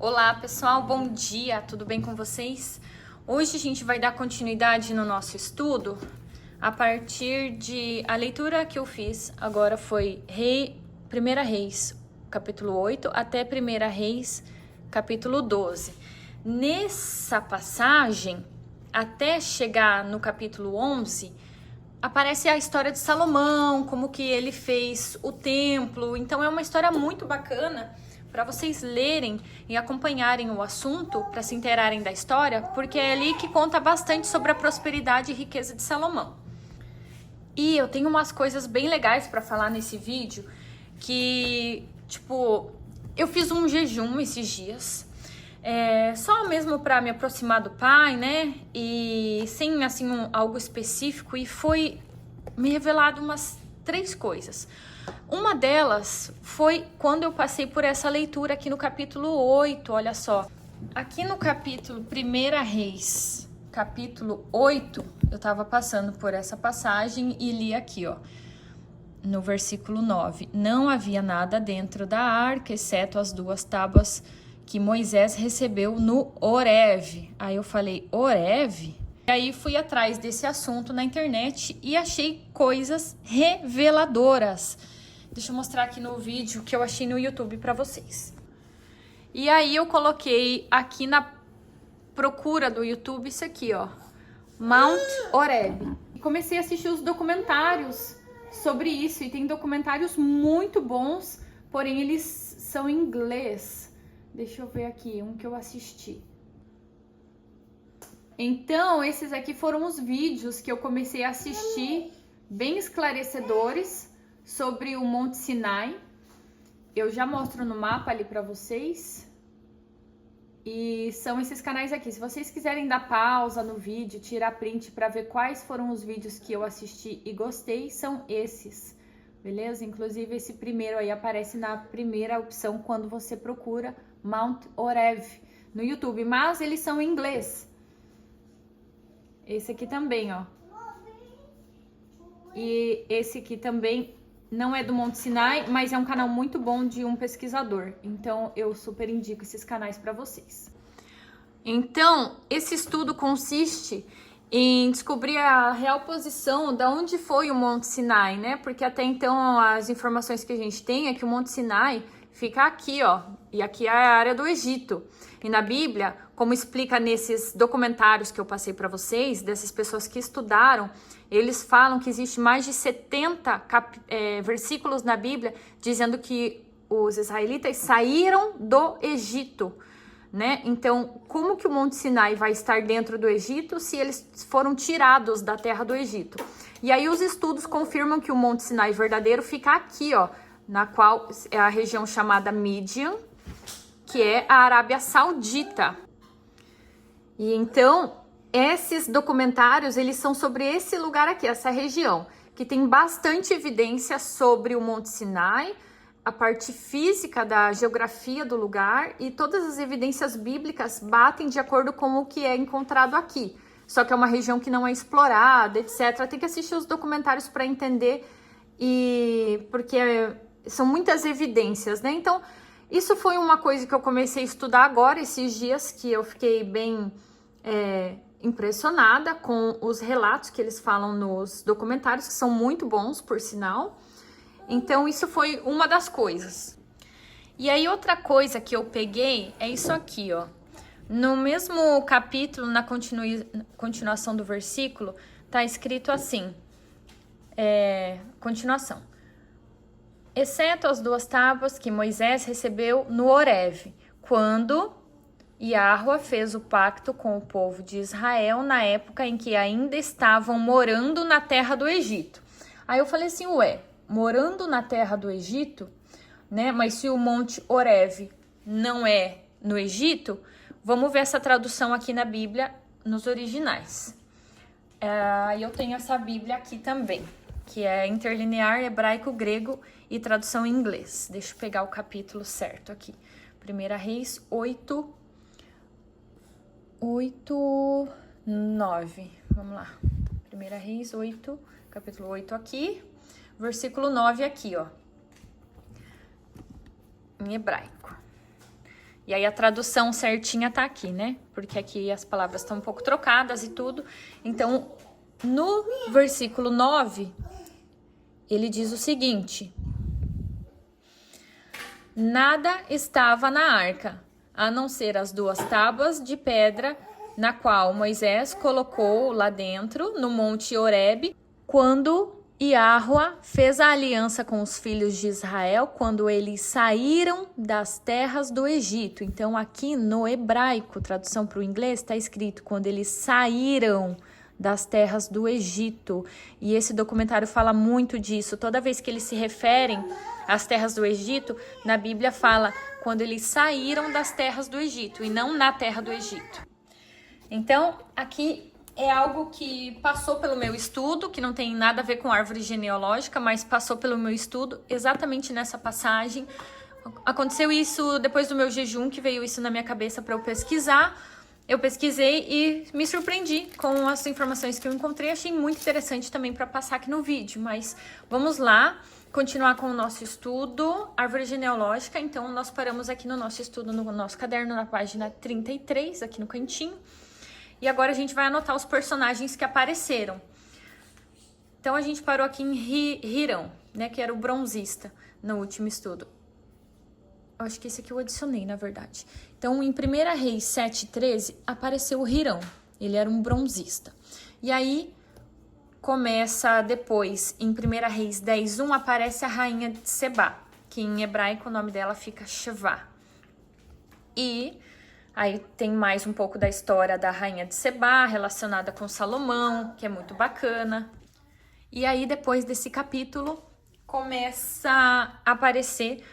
Olá pessoal, bom dia, tudo bem com vocês? Hoje a gente vai dar continuidade no nosso estudo a partir de a leitura que eu fiz agora foi 1 Reis, capítulo 8 até 1 Reis, capítulo 12. Nessa passagem, até chegar no capítulo 11, aparece a história de Salomão, como que ele fez o templo. Então é uma história muito bacana para vocês lerem e acompanharem o assunto, para se inteirarem da história, porque é ali que conta bastante sobre a prosperidade e riqueza de Salomão. E eu tenho umas coisas bem legais para falar nesse vídeo, que, tipo, eu fiz um jejum esses dias, só mesmo para me aproximar do Pai, né? E sem, assim, algo específico, e foi me revelado umas 3 coisas. Uma delas foi quando eu passei por essa leitura aqui no capítulo 8, olha só. Aqui no capítulo 1 Reis, capítulo 8, eu tava passando por essa passagem e li aqui, ó, no versículo 9. Não havia nada dentro da arca, exceto as 2 tábuas que Moisés recebeu no Horebe. Aí eu falei, Horebe? E aí fui atrás desse assunto na internet e achei coisas reveladoras. Deixa eu mostrar aqui no vídeo que eu achei no YouTube para vocês. E aí eu coloquei aqui na procura do YouTube isso aqui, ó, Mount Horeb. E comecei a assistir os documentários sobre isso, e tem documentários muito bons, porém eles são em inglês. Deixa eu ver aqui, um que eu assisti. Então, esses aqui foram os vídeos que eu comecei a assistir, bem esclarecedores, sobre o Monte Sinai. Eu já mostro no mapa ali para vocês. E são esses canais aqui. Se vocês quiserem dar pausa no vídeo, tirar print para ver quais foram os vídeos que eu assisti e gostei, são esses, beleza? Inclusive esse primeiro aí aparece na primeira opção quando você procura Mount Horeb no YouTube, mas eles são em inglês. Esse aqui também, ó. E esse aqui também não é do Monte Sinai, mas é um canal muito bom de um pesquisador. Então, eu super indico esses canais para vocês. Então, esse estudo consiste em descobrir a real posição de onde foi o Monte Sinai, né? Porque até então, as informações que a gente tem é que o Monte Sinai fica aqui, ó. E aqui é a área do Egito. E na Bíblia, como explica nesses documentários que eu passei para vocês, dessas pessoas que estudaram, eles falam que existe mais de 70 versículos na Bíblia dizendo que os israelitas saíram do Egito, né? Então, como que o Monte Sinai vai estar dentro do Egito se eles foram tirados da terra do Egito? E aí os estudos confirmam que o Monte Sinai verdadeiro fica aqui, ó, na qual é a região chamada Midian, que é a Arábia Saudita. E então, esses documentários, eles são sobre esse lugar aqui, essa região, que tem bastante evidência sobre o Monte Sinai, a parte física da geografia do lugar, e todas as evidências bíblicas batem de acordo com o que é encontrado aqui. Só que é uma região que não é explorada, etc. Tem que assistir os documentários para entender, e porque são muitas evidências, né? Então, isso foi uma coisa que eu comecei a estudar agora, esses dias, que eu fiquei bem impressionada com os relatos que eles falam nos documentários, que são muito bons, por sinal. Então, isso foi uma das coisas. E aí, outra coisa que eu peguei é isso aqui, ó. No mesmo capítulo, na continuação do versículo, tá escrito assim, continuação. Exceto as 2 tábuas que Moisés recebeu no Horebe, quando Yahua fez o pacto com o povo de Israel na época em que ainda estavam morando na terra do Egito. Aí eu falei assim, morando na terra do Egito, né? Mas se o Monte Horebe não é no Egito, vamos ver essa tradução aqui na Bíblia, nos originais. Eu tenho essa Bíblia aqui também, que é interlinear hebraico, grego e tradução em inglês. Deixa eu pegar o capítulo certo aqui. 1 Reis 8, 9. Vamos lá. 1 Reis 8, capítulo 8 aqui, versículo 9 aqui, ó. Em hebraico. E aí a tradução certinha tá aqui, né? Porque aqui as palavras estão um pouco trocadas e tudo. Então, no versículo 9, ele diz o seguinte: nada estava na arca, a não ser as 2 tábuas de pedra, na qual Moisés colocou lá dentro, no monte Horebe, quando Iahua fez a aliança com os filhos de Israel, quando eles saíram das terras do Egito. Então, aqui no hebraico, tradução para o inglês, está escrito quando eles saíram das terras do Egito. E esse documentário fala muito disso. Toda vez que eles se referem às terras do Egito, na Bíblia fala quando eles saíram das terras do Egito e não na terra do Egito. Então, aqui é algo que passou pelo meu estudo, que não tem nada a ver com árvore genealógica, mas passou pelo meu estudo exatamente nessa passagem. Aconteceu isso depois do meu jejum, que veio isso na minha cabeça para eu pesquisar. Eu pesquisei e me surpreendi com as informações que eu encontrei. Achei muito interessante também para passar aqui no vídeo. Mas vamos lá, continuar com o nosso estudo, árvore genealógica. Então, nós paramos aqui no nosso estudo, no nosso caderno, na página 33, aqui no cantinho. E agora a gente vai anotar os personagens que apareceram. Então, a gente parou aqui em Hirão, né, que era o bronzista no último estudo. Eu acho que esse aqui eu adicionei, na verdade. Então, em 1 Reis 7:13, apareceu o Hirão. Ele era um bronzista. E aí, começa depois, em 1 Reis 10:1, aparece a rainha de Sebá, que em hebraico o nome dela fica Shevá. E aí tem mais um pouco da história da rainha de Sebá, relacionada com Salomão, que é muito bacana. E aí, depois desse capítulo, começa a aparecer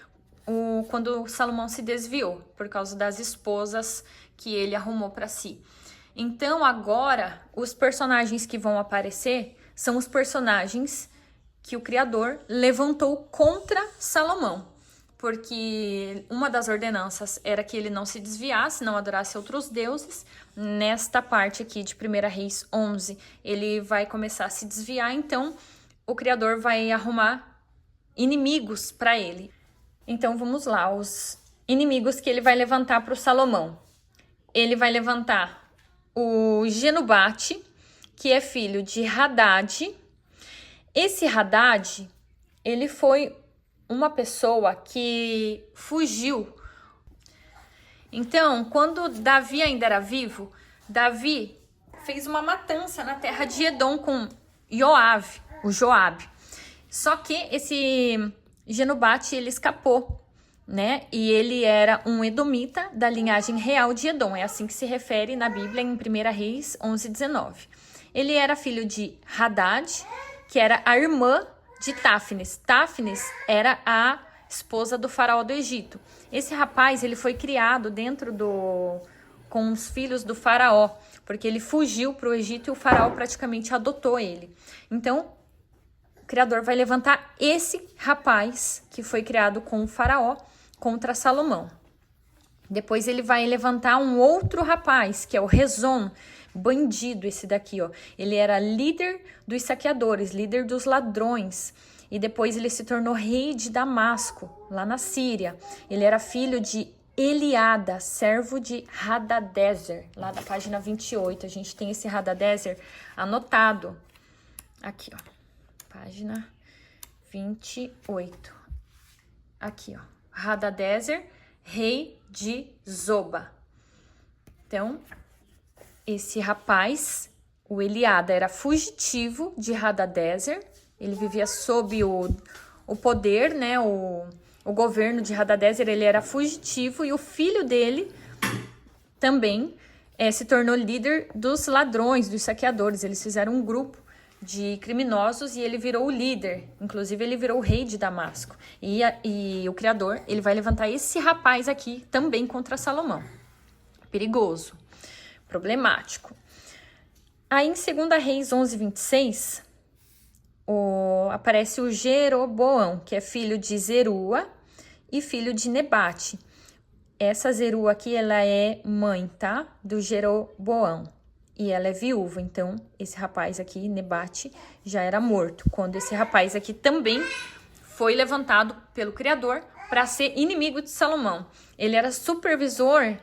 quando Salomão se desviou, por causa das esposas que ele arrumou para si. Então, agora, os personagens que vão aparecer são os personagens que o Criador levantou contra Salomão. Porque uma das ordenanças era que ele não se desviasse, não adorasse outros deuses. Nesta parte aqui de 1 Reis 11, ele vai começar a se desviar, então o Criador vai arrumar inimigos para ele. Então vamos lá, os inimigos que ele vai levantar para o Salomão. Ele vai levantar o Genubate, que é filho de Hadad. Esse Hadad, ele foi uma pessoa que fugiu. Então, quando Davi ainda era vivo, Davi fez uma matança na terra de Edom com Joabe. Só que esse Genubate, ele escapou, né? E ele era um edomita da linhagem real de Edom. É assim que se refere na Bíblia em 1 Reis 11:19. Ele era filho de Hadad, que era a irmã de Táfnis. Táfnis era a esposa do faraó do Egito. Esse rapaz, ele foi criado com os filhos do faraó, porque ele fugiu para o Egito e o faraó praticamente adotou ele. Então, o Criador vai levantar esse rapaz que foi criado com o faraó contra Salomão. Depois ele vai levantar um outro rapaz, que é o Rezon, bandido esse daqui, ó. Ele era líder dos saqueadores, líder dos ladrões. E depois ele se tornou rei de Damasco, lá na Síria. Ele era filho de Eliada, servo de Hadadezer, lá da página 28. A gente tem esse Hadadezer anotado. Aqui, ó. Página 28. Aqui, ó. Hadadezer, rei de Zoba. Então, esse rapaz, o Eliada, era fugitivo de Hadadezer. Ele vivia sob o poder, né? O governo de Hadadezer, ele era fugitivo. E o filho dele também se tornou líder dos ladrões, dos saqueadores. Eles fizeram um grupo de criminosos e ele virou o líder. Inclusive, ele virou o rei de Damasco. E o Criador, ele vai levantar esse rapaz aqui também contra Salomão. Perigoso. Problemático. Aí em 2 Reis 11:26, aparece o Jeroboão, que é filho de Zerua e filho de Nebate. Essa Zerua aqui, ela é mãe, tá? Do Jeroboão. E ela é viúva, então esse rapaz aqui, Nebate, já era morto. Quando esse rapaz aqui também foi levantado pelo Criador para ser inimigo de Salomão. Ele era supervisor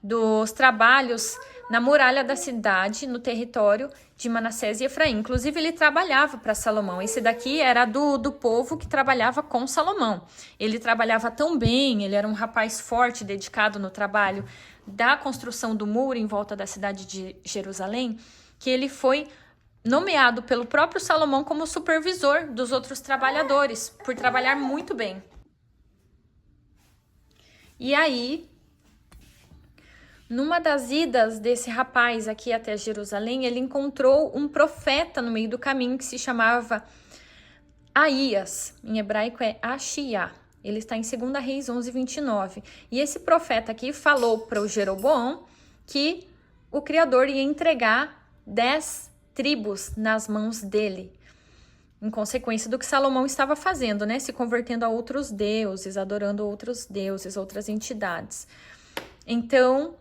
dos trabalhos na muralha da cidade, no território de Manassés e Efraim. Inclusive, ele trabalhava para Salomão. Esse daqui era do povo que trabalhava com Salomão. Ele trabalhava tão bem, ele era um rapaz forte, dedicado no trabalho da construção do muro em volta da cidade de Jerusalém, que ele foi nomeado pelo próprio Salomão como supervisor dos outros trabalhadores, por trabalhar muito bem. E aí, numa das idas desse rapaz aqui até Jerusalém, ele encontrou um profeta no meio do caminho que se chamava Aías. Em hebraico é Axiá. Ele está em 2 Reis 11:29. E esse profeta aqui falou para o Jeroboão que o Criador ia entregar 10 tribos nas mãos dele, em consequência do que Salomão estava fazendo, né? Se convertendo a outros deuses, adorando outros deuses, outras entidades. Então,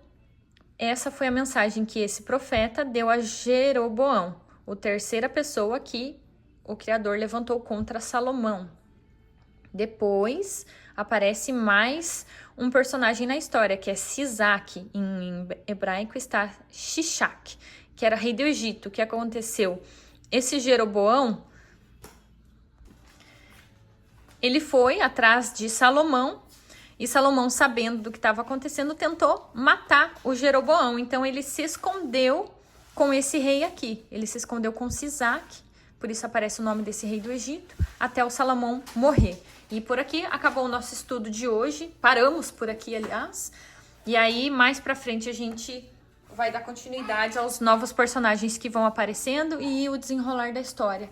essa foi a mensagem que esse profeta deu a Jeroboão, a terceira pessoa que o Criador levantou contra Salomão. Depois aparece mais um personagem na história, que é Sisaque. Em hebraico está Shishak, que era rei do Egito. O que aconteceu? Esse Jeroboão, ele foi atrás de Salomão, e Salomão, sabendo do que estava acontecendo, tentou matar o Jeroboão. Então, ele se escondeu com esse rei aqui. Ele se escondeu com Sisaque, por isso aparece o nome desse rei do Egito, até o Salomão morrer. E por aqui acabou o nosso estudo de hoje. Paramos por aqui, aliás. E aí, mais pra frente, a gente vai dar continuidade aos novos personagens que vão aparecendo e o desenrolar da história.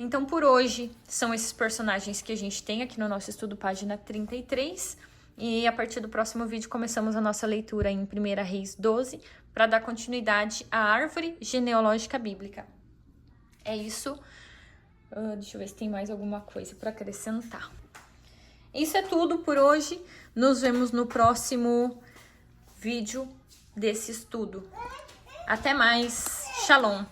Então, por hoje, são esses personagens que a gente tem aqui no nosso estudo, página 33. E a partir do próximo vídeo, começamos a nossa leitura em 1 Reis 12, para dar continuidade à árvore genealógica bíblica. É isso. Deixa eu ver se tem mais alguma coisa para acrescentar. Isso é tudo por hoje. Nos vemos no próximo vídeo desse estudo. Até mais. Shalom.